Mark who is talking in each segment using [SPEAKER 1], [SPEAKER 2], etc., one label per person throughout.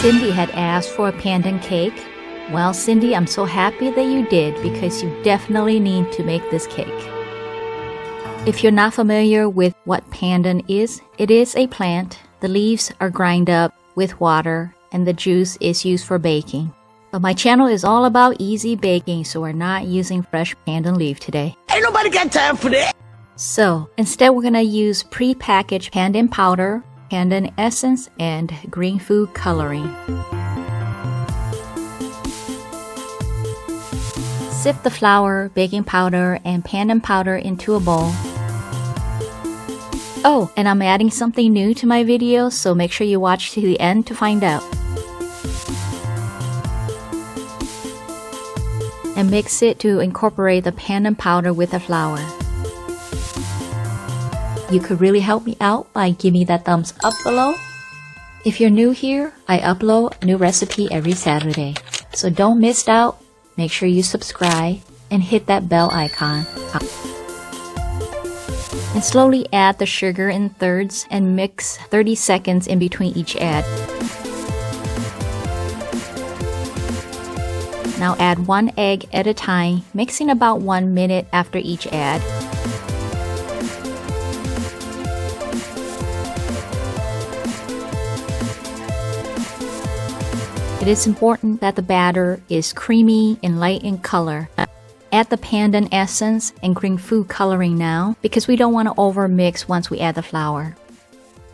[SPEAKER 1] Cindy had asked for a pandan cake. Well, Cindy, I'm so happy that you did because you definitely need to make this cake. If you're not familiar with what pandan is, it is a plant. The leaves are ground up with water and the juice is used for baking. But my channel is all about easy baking, so we're not using fresh pandan leaf today.
[SPEAKER 2] Ain't nobody got time for that!
[SPEAKER 1] So instead we're gonna use pre-packaged pandan powder, pandan essence, and green food coloring. Sift the flour, baking powder, and pandan powder into a bowl. Oh, and I'm adding something new to my video, so make sure you watch to the end to find out. And mix it to incorporate the pandan powder with the flour. You could really help me out by giving me that thumbs up below. If you're new here, I upload a new recipe every Saturday, so don't miss out. Make sure you subscribe and hit that bell icon. And slowly add the sugar in thirds and mix 30 seconds in between each add. Now add 1 egg at a time, mixing about 1 minute after each add. It is important that the batter is creamy and light in color. Add the pandan essence and green food coloring now because we don't want to overmix once we add the flour.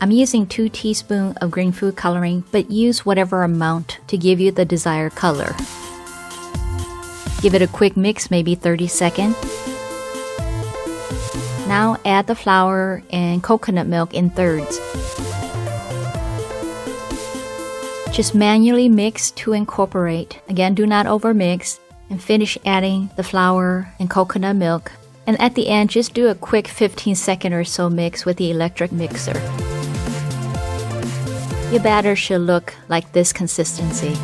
[SPEAKER 1] I'm using 2 teaspoons of green food coloring, but use whatever amount to give you the desired color. Give it a quick mix, maybe 30 seconds. Now add the flour and coconut milk in thirds. Just manually mix to incorporate. Again, do not overmix. And finish adding the flour and coconut milk. And at the end, just do a quick 15-second or so mix with the electric mixer. Your batter should look like this consistency.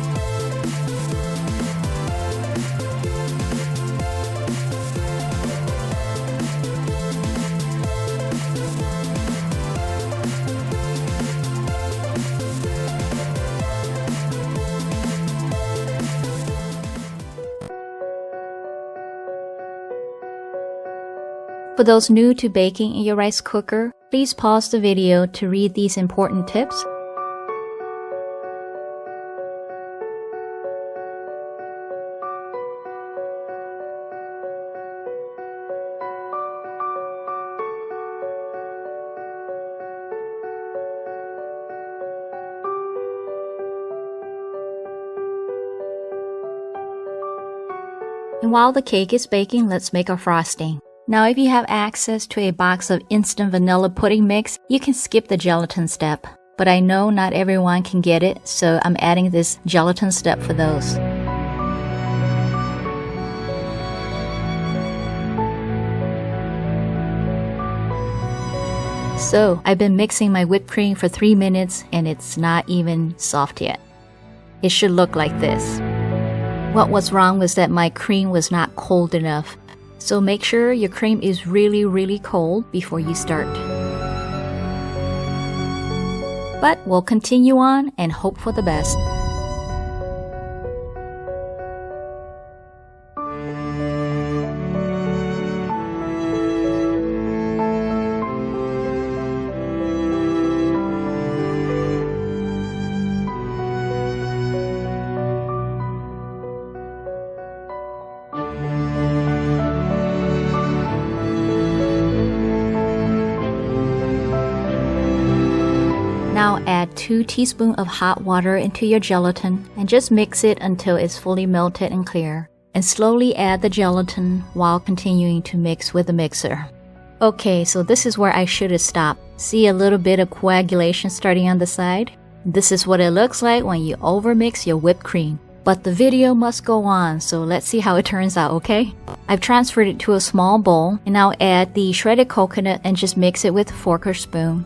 [SPEAKER 1] For those new to baking in your rice cooker, please pause the video to read these important tips. And while the cake is baking, let's make our frosting. Now, if you have access to a box of instant vanilla pudding mix, you can skip the gelatin step. But I know not everyone can get it, so I'm adding this gelatin step for those. So, I've been mixing my whipped cream for 3 minutes and it's not even soft yet. It should look like this. What was wrong was that my cream was not cold enough. So make sure your cream is really cold before you start. But we'll continue on and hope for the best. Now add 2 teaspoons of hot water into your gelatin and just mix it until it's fully melted and clear. And slowly add the gelatin while continuing to mix with the mixer. Okay, so this is where I should have stopped. See a little bit of coagulation starting on the side? This is what it looks like when you overmix your whipped cream. But the video must go on, so let's see how it turns out, okay? I've transferred it to a small bowl and now add the shredded coconut and just mix it with a fork or spoon.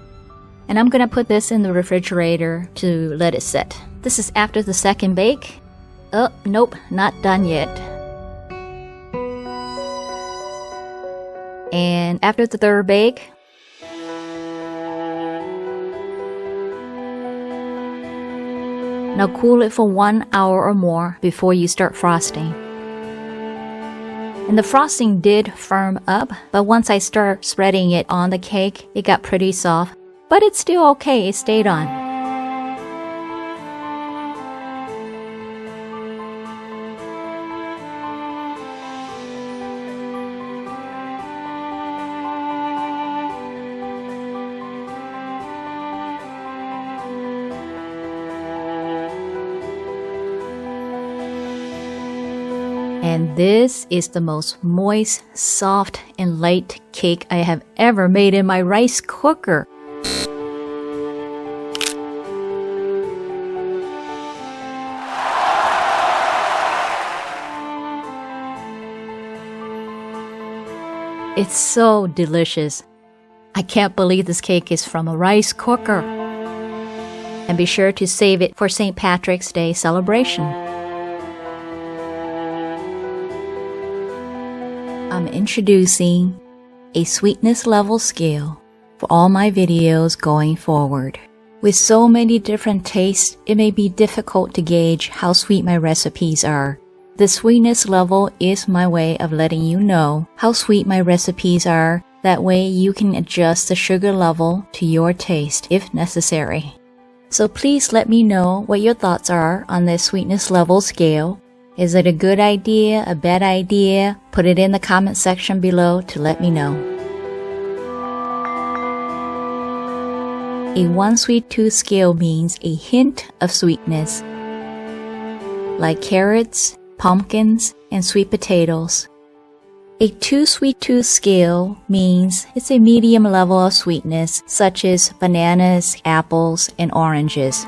[SPEAKER 1] And I'm gonna put this in the refrigerator to let it set. This is after the second bake. Oh, nope, not done yet. And after the third bake, Now cool it for 1 hour or more before you start frosting. And the frosting did firm up, but once I start spreading it on the cake, it got pretty soft. But it's still okay, it stayed on. And this is the most moist, soft, and light cake I have ever made in my rice cooker. It's so delicious. I can't believe this cake is from a rice cooker. And be sure to save it for St. Patrick's Day celebration. I'm introducing a sweetness level scale for all my videos going forward. With so many different tastes, it may be difficult to gauge how sweet my recipes are. The sweetness level is my way of letting you know how sweet my recipes are. That way you can adjust the sugar level to your taste if necessary. So please let me know what your thoughts are on this sweetness level scale. Is it a good idea, a bad idea? Put it in the comment section below to let me know. A 1 sweet tooth scale means a hint of sweetness, like carrots, pumpkins, and sweet potatoes. A 2 sweet tooth scale means it's a medium level of sweetness, such as bananas, apples, and oranges.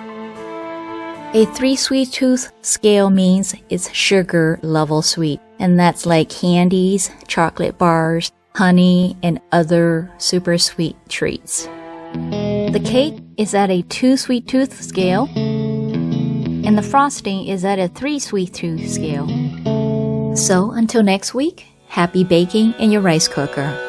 [SPEAKER 1] A 3 sweet tooth scale means it's sugar level sweet, and that's like candies, chocolate bars, honey, and other super sweet treats. The cake is at a 2 sweet tooth scale, and the frosting is at a 3 sweet tooth scale. So until next week, happy baking in your rice cooker.